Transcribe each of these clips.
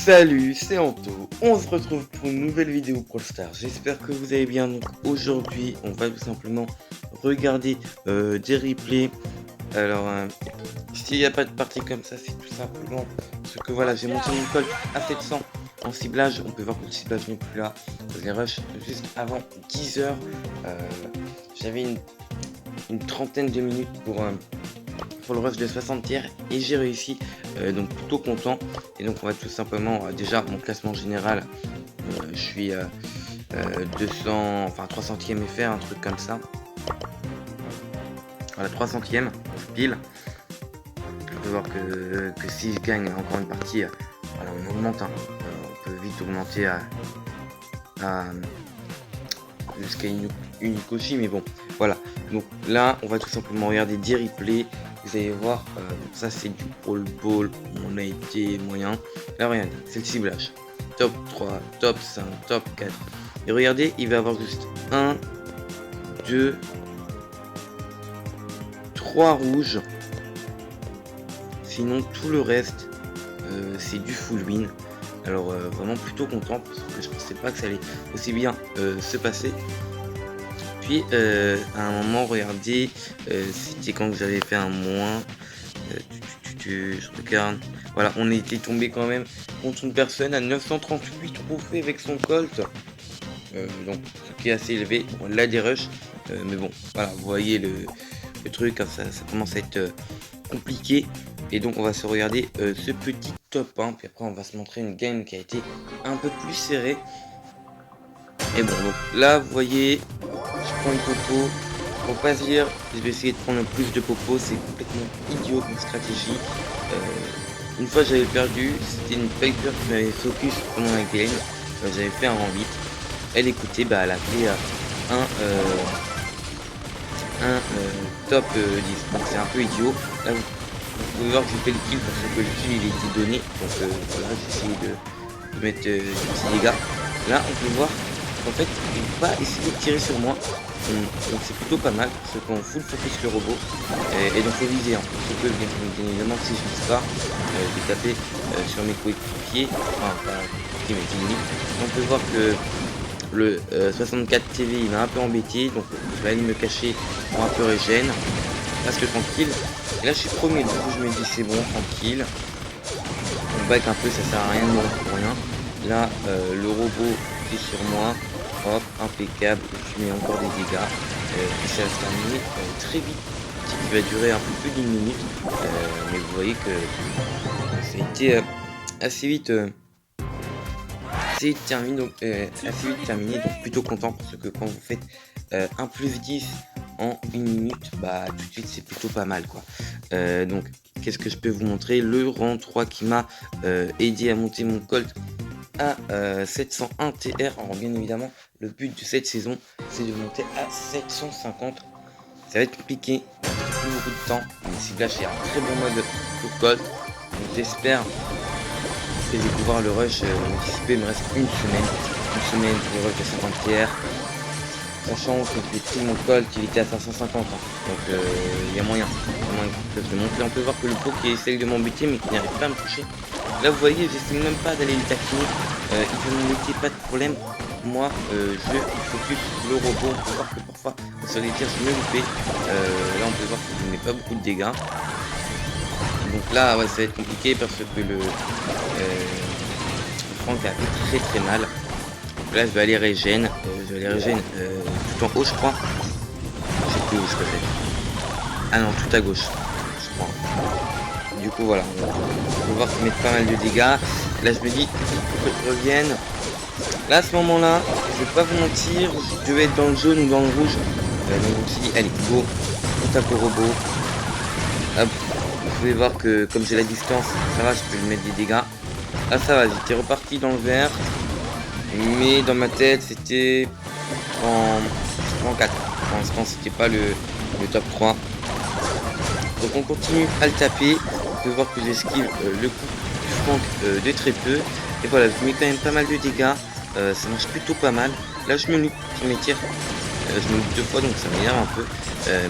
Salut, c'est Anto. On se retrouve pour une nouvelle vidéo Brawl Stars. J'espère que vous allez bien. Donc aujourd'hui, on va tout simplement regarder des replays. Alors, s'il n'y a pas de partie comme ça, c'est tout simplement parce que voilà, j'ai monté mon colt à 700 en ciblage. On peut voir que le ciblage n'est plus là. Les rush juste avant 10 heures. J'avais une trentaine de minutes pour le rush de 60 tiers et j'ai réussi, donc plutôt content. Et donc on va tout simplement déjà mon classement général, je suis 200, enfin 300e FR, un truc comme ça. Voilà, 300e pile. On peut voir que si je gagne encore une partie, voilà, on augmente, on peut vite augmenter jusqu'à une unique aussi, mais bon voilà. Donc là on va tout simplement regarder des replays. Vous allez voir, ça c'est du Brawl Ball, on a été moyen. Là regardez, c'est le ciblage. Top 3, top 5, top 4. Et regardez, il va y avoir juste 1, 2, 3 rouges. Sinon tout le reste, c'est du full win. Alors vraiment plutôt content parce que je pensais pas que ça allait aussi bien se passer. Puis à un moment, regardez, c'était quand vous avez fait un moins. Je regarde. Voilà, on était tombé quand même contre une personne à 938 trophées avec son colt. Donc ce qui est assez élevé. Bon, là des rushs, mais bon, voilà, vous voyez le truc, hein, ça commence à être compliqué. Et donc on va se regarder ce petit top 1. Puis après on va se montrer une game qui a été un peu plus serrée. Et bon, donc là vous voyez, je prends une popo. Pour pas se dire, je vais essayer de prendre le plus de popo, c'est complètement idiot comme stratégie. Une fois j'avais perdu, c'était une Piper qui m'avait focus pendant la game. J'avais fait un rang 8. Elle écoutait, bah elle a fait un top 10. Donc c'est un peu idiot. Là vous pouvez voir que j'ai fait le kill parce que le kill il était donné. Donc voilà, j'ai essayé de mettre des petits dégâts. Là on peut voir qu'en fait il va pas essayer de tirer sur moi. Donc c'est plutôt pas mal, parce qu'on full focus le robot, et donc faut viser, hein. Parce que bien évidemment si je vise pas, je vais taper sur mes coéquipiers, enfin pas coéquipiers mais ennemis. On peut voir que le 64 TV il m'a un peu embêté, donc je vais aller me cacher pour un peu régène, presque tranquille. Et là je suis premier, du coup je me dis c'est bon, tranquille. On back un peu, ça sert à rien de mourir pour rien. Là le robot est sur moi. Hop, impeccable, je mets encore des dégâts, et ça va se terminer très vite, qui va durer un peu plus d'une minute, mais vous voyez que ça a été assez vite terminé, donc plutôt content, parce que quand vous faites 1 plus 10 en une minute, bah tout de suite c'est plutôt pas mal quoi. Donc qu'est-ce que je peux vous montrer, le rang 3 qui m'a aidé à monter mon colt à 701 TR. Alors bien évidemment le but de cette saison c'est de monter à 750. Ça va être compliqué, plus beaucoup de temps, mais si là j'ai un très bon mode pour colt, donc j'espère que je vais pouvoir le rush anticiper. Il me reste une semaine pour le rush de 50 TR, sachant que j'ai pris mon colt, il était à 550 hein. Donc il y a moyen que je le monte. Là on peut voir que le pot qui essaye de m'embêter mais qui n'arrive pas à me toucher. Là vous voyez, j'essaie même pas d'aller le taquiner, il peut m'embêter, pas de problème. Moi je focus le robot. On peut voir que parfois sur les tirs je me loupé. Là on peut voir que je n'ai pas beaucoup de dégâts. Donc là ouais, ça va être compliqué parce que le Franck a fait très mal. Donc là je vais aller régène, tout en haut je crois. Je sais plus où je peux faire. Ah non, tout à gauche je crois. Du coup voilà, on peut voir qu'ils mettent pas mal de dégâts. Là je me dis, il faut qu'ils reviennent. Là à ce moment là, je vais pas vous mentir, je devais être dans le jaune ou dans le rouge. Donc je me suis dit, allez go, on tape le robot. Hop, vous pouvez voir que comme j'ai la distance, ça va, je peux lui mettre des dégâts. Là ça va, j'étais reparti dans le vert. Mais dans ma tête c'était en 4. Pour l'instant c'était pas le top 3. Donc on continue à le taper. On peut voir que j'esquive le coup du Franck de très peu. Et voilà, je mets quand même pas mal de dégâts. Ça marche plutôt pas mal. Là je me loupe sur mes tirs. Je me loupe 2 fois donc ça m'énerve un peu.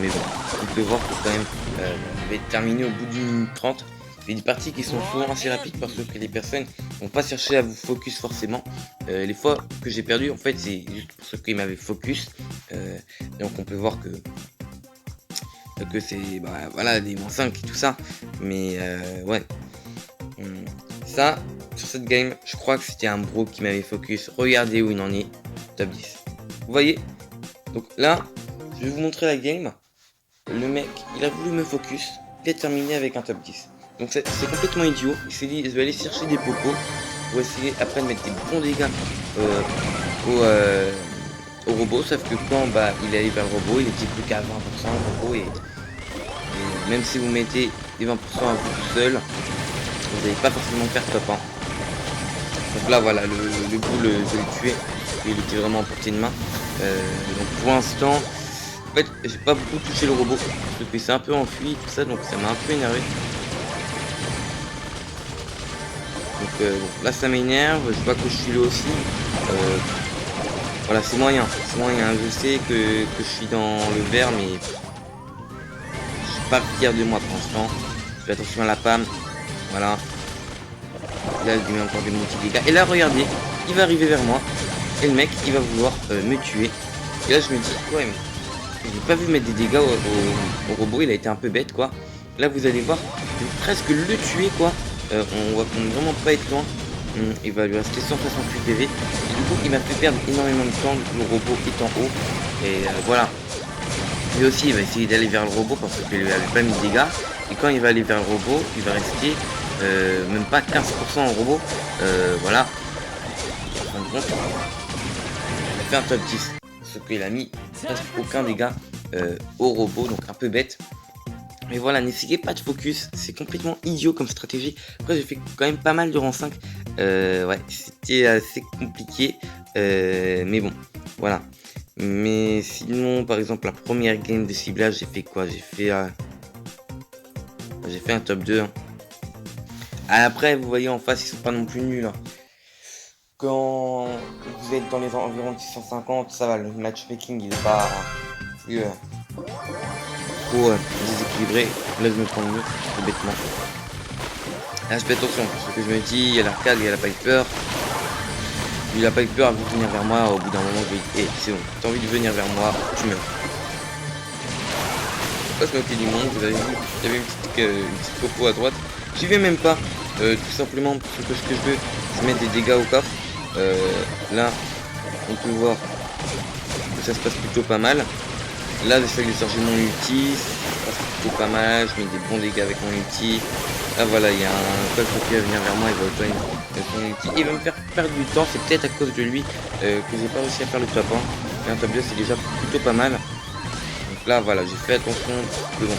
Mais bon, on peut voir que quand même je vais terminer au bout d'une minute 30. C'est des parties qui sont souvent assez rapides parce que les personnes vont pas chercher à vous focus forcément. Les fois que j'ai perdu, en fait, c'est juste parce qu'ils m'avaient focus. Donc on peut voir que c'est bah, voilà, des -5 et tout ça. Mais ouais. Ça, sur cette game, je crois que c'était un bro qui m'avait focus. Regardez où il en est. Top 10. Vous voyez? Donc là, je vais vous montrer la game. Le mec, il a voulu me focus. Il a terminé avec un top 10. Donc c'est complètement idiot. Il s'est dit, je vais aller chercher des popos pour essayer après de mettre des bons dégâts au robot. Sauf que quand bah, il est allé vers le robot, il était plus qu'à 20% le robot. Et même si vous mettez les 20% à vous tout seul, vous n'allez pas forcément faire top 1. Donc là voilà, le boule, je l'ai tué. Il était vraiment à portée de main. Donc pour l'instant, en fait, j'ai pas beaucoup touché le robot. Parce que c'est un peu enfui, tout ça, donc ça m'a un peu énervé. Donc bon, là ça m'énerve, je vois que je suis là aussi. Voilà, c'est moyen, c'est moyen. Je sais que je suis dans le vert, mais je suis pas fier de moi pour l'instant. Je fais attention à la PAM. Voilà. Là, je lui mets encore des multi-dégâts. Et là, regardez, il va arriver vers moi. Et le mec, il va vouloir me tuer. Et là, je me dis, ouais, mais j'ai pas vu mettre des dégâts au robot. Il a été un peu bête, quoi. Là, vous allez voir, je vais presque le tuer, quoi. On va vraiment pas être loin. Il va lui rester 168 PV. Et du coup, il m'a fait perdre énormément de temps. Le robot est en haut. Et voilà. Lui aussi, il va essayer d'aller vers le robot parce qu'il avait pas mis de dégâts. Et quand il va aller vers le robot, il va rester même pas 15% en robot. Voilà. En fin de compte, il a fait un top 10. Sauf qu'il a mis presque aucun dégât au robot. Donc un peu bête. Mais voilà, n'essayez pas de focus, c'est complètement idiot comme stratégie. Après, j'ai fait quand même pas mal de rang 5. Ouais, c'était assez compliqué. Mais bon, voilà. Mais sinon, par exemple, la première game de ciblage, j'ai fait quoi? J'ai fait un top 2. Hein. Après, vous voyez en face, ils sont pas non plus nuls. Hein. Quand vous êtes dans les environs de 650, ça va, le matchmaking, il est pas plus trop déséquilibré. Là, je me prends le mieux, tout bêtement. Là, je fais attention, parce que je me dis, il y a l'arcade, il y a la Piper. Il a Piper à venir vers moi, au bout d'un moment, je lui dis, c'est bon, t'as envie de venir vers moi, tu meurs. Pas se moquer du monde, vous avez vu, il y avait une petite popo à droite. J'y vais même pas, tout simplement parce que ce que je veux, c'est mettre des dégâts au coffre. Là, on peut voir que ça se passe plutôt pas mal. Là, j'essaie de charger mon ulti, ça se passe plutôt pas mal, je mets des bons dégâts avec mon ulti. Là, voilà, il y a un coffre qui va venir vers moi, il va auto son ulti. Il va me faire perdre du temps, c'est peut-être à cause de lui que j'ai pas réussi à faire le top 1. Et un top 2, c'est déjà plutôt pas mal. Donc là, voilà, j'ai fait attention. Que bon.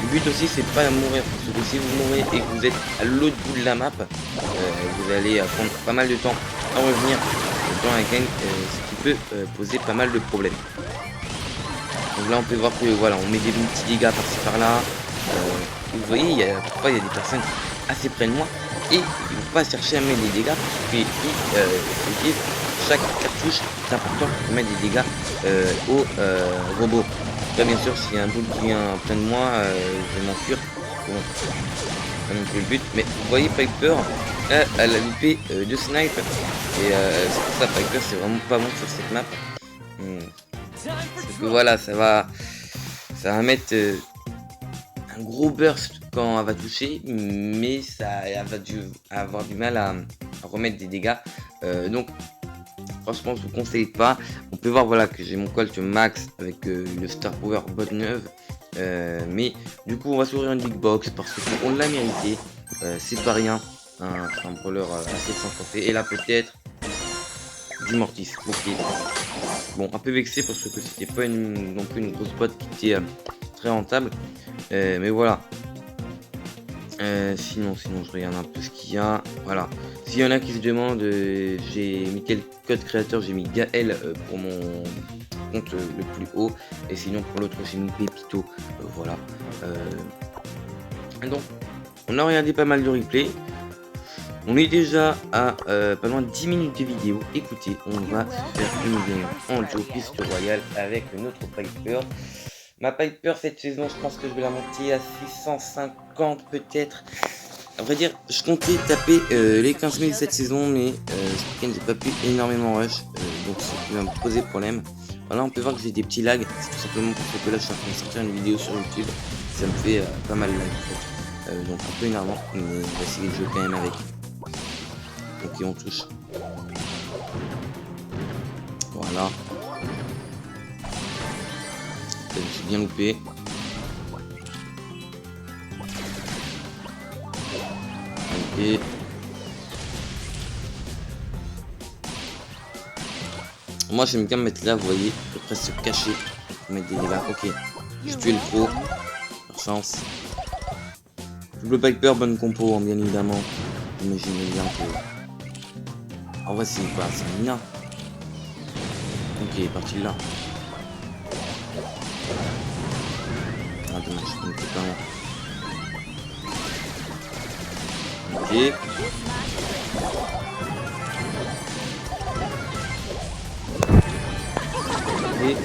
Le but aussi, c'est pas de mourir. Parce que si vous mourrez et que vous êtes à l'autre bout de la map, vous allez prendre pas mal de temps à revenir dans la game, ce qui peut poser pas mal de problèmes. Donc là, on peut voir que voilà, on met des petits dégâts par-ci par-là. Vous voyez, parfois il y a des personnes assez près de moi et ils ne vont pas chercher à mettre des dégâts parce que chaque cartouche est important pour mettre des dégâts au robot. Là, bien sûr, s'il y a un boule qui vient plein de moi, je vais m'enfuir. Bon, c'est pas non plus le but. Mais vous voyez, Piper, là, elle a loupé 2 snipes. Et c'est pour ça, Piper, c'est vraiment pas bon sur cette map. Parce que voilà, ça va mettre un gros burst quand elle va toucher, mais elle va avoir du mal à remettre des dégâts. Donc, franchement, je vous conseille pas. On peut voir voilà que j'ai mon Colt max avec le Star Power bot 9. Mais du coup, on va s'ouvrir une big box parce qu'on l'a mérité. C'est pas rien. Un brawler assez sans trophée. Et là, peut-être du Mortis. Ok. Bon, un peu vexé parce que c'était pas non plus une grosse boîte qui était très rentable. Mais voilà. Sinon, je regarde un peu ce qu'il y a. Voilà. S'il y en a qui se demandent, j'ai mis quel code créateur, j'ai mis Gaël pour mon compte le plus haut. Et sinon, pour l'autre, j'ai mis Pépito. Voilà. Donc, on a regardé pas mal de replays. On est déjà à pas loin de 10 minutes de vidéo. Écoutez, on va se faire une game en duo piste royale avec notre Piper. Ma Piper cette saison, je pense que je vais la monter à 650 peut-être. À vrai dire, je comptais taper les 15 000 cette saison, mais ce week-end, j'ai pas pu énormément rush, donc c'est ce qui va me poser problème. Voilà, on peut voir que j'ai des petits lags, c'est tout simplement parce que là, je suis en train de sortir une vidéo sur YouTube, ça me fait pas mal lag en fait. Donc un peu énervant, mais on va essayer de jouer quand même avec. Ok, on touche. Voilà. Je me suis bien loupé. Ok. Moi j'aime bien me mettre là, vous voyez, à peu près se cacher pour mettre des dégâts. Ok, j'ai tué le pro. Par chance. Double Piper, bonne compo, hein, bien évidemment. Imaginez bien que. En vrai, c'est quoi? C'est un Nina. Ok, il est parti de là. Ah, dommage, on était pas loin. Ok. Et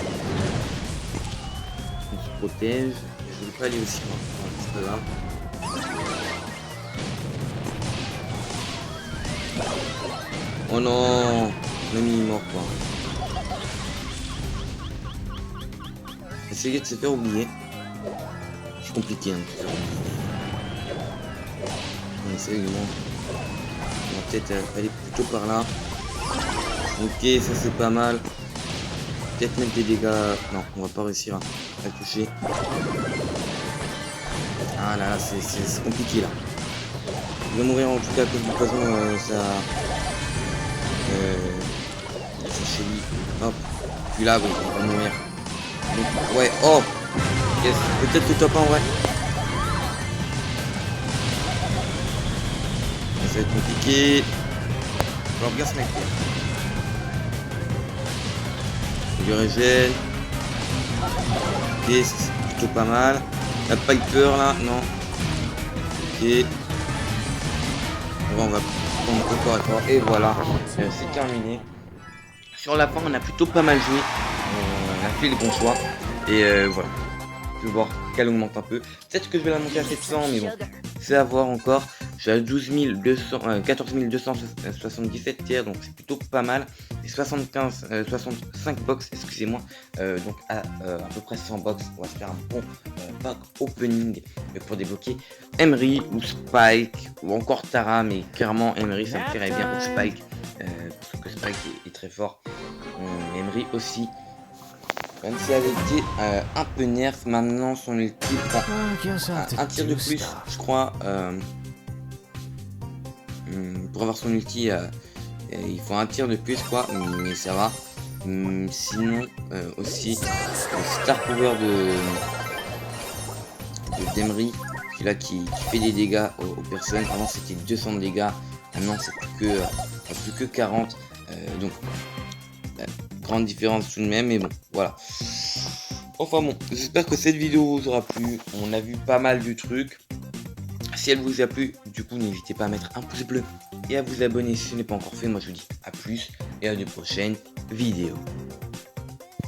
on se protège. Je voulais pas aller aussi loin. Enfin, c'est pas grave. Oh non, l'ami est mort quoi. Essayer de se faire oublier. C'est compliqué hein, de se faire oublier. On essaye du moins. On va peut-être aller plutôt par là. Ok, ça c'est pas mal. Peut-être mettre des dégâts. Non, on va pas réussir à toucher. Ah là, là c'est compliqué là. Il va mourir en tout cas à cause du poison. Ça chez lui. Hop. Puis là, oui, il va mourir. Donc, ouais, oh yes. Peut-être le top 1 en vrai. Ça va être compliqué. Alors bien ce mec. Il régène. Ok, c'est plutôt pas mal. La Piper là, non. Ok. On va prendre encore et fort. Et voilà, c'est terminé. Sur la fin, on a plutôt pas mal joué. On a fait les bons choix. Et voilà. Je vais voir qu'elle augmente un peu. Peut-être que je vais la monter à 700, mais bon, c'est à voir encore. Je suis à 14 277 tiers, donc c'est plutôt pas mal. Et 65 box, excusez-moi. Donc à peu près 100 box, on va se faire un bon pack opening pour débloquer Emery ou Spike ou encore Tara, mais clairement Emery ça me ferait bien, ou Spike, parce que Spike est très fort. Emery aussi. Même si elle était un peu nerf, maintenant son ulti prend un tir de plus, je crois. Pour avoir son ulti, il faut un tir de plus, quoi, mais ça va. Sinon, aussi, le Star Power d'Emery, celui-là qui fait des dégâts aux personnes. Avant c'était 200 de dégâts, maintenant c'est plus que 40. Donc, grande différence tout de même, mais bon, voilà. Enfin bon, j'espère que cette vidéo vous aura plu. On a vu pas mal de trucs. Si elle vous a plu, du coup, n'hésitez pas à mettre un pouce bleu et à vous abonner si ce n'est pas encore fait. Moi, je vous dis à plus et à de prochaines vidéos.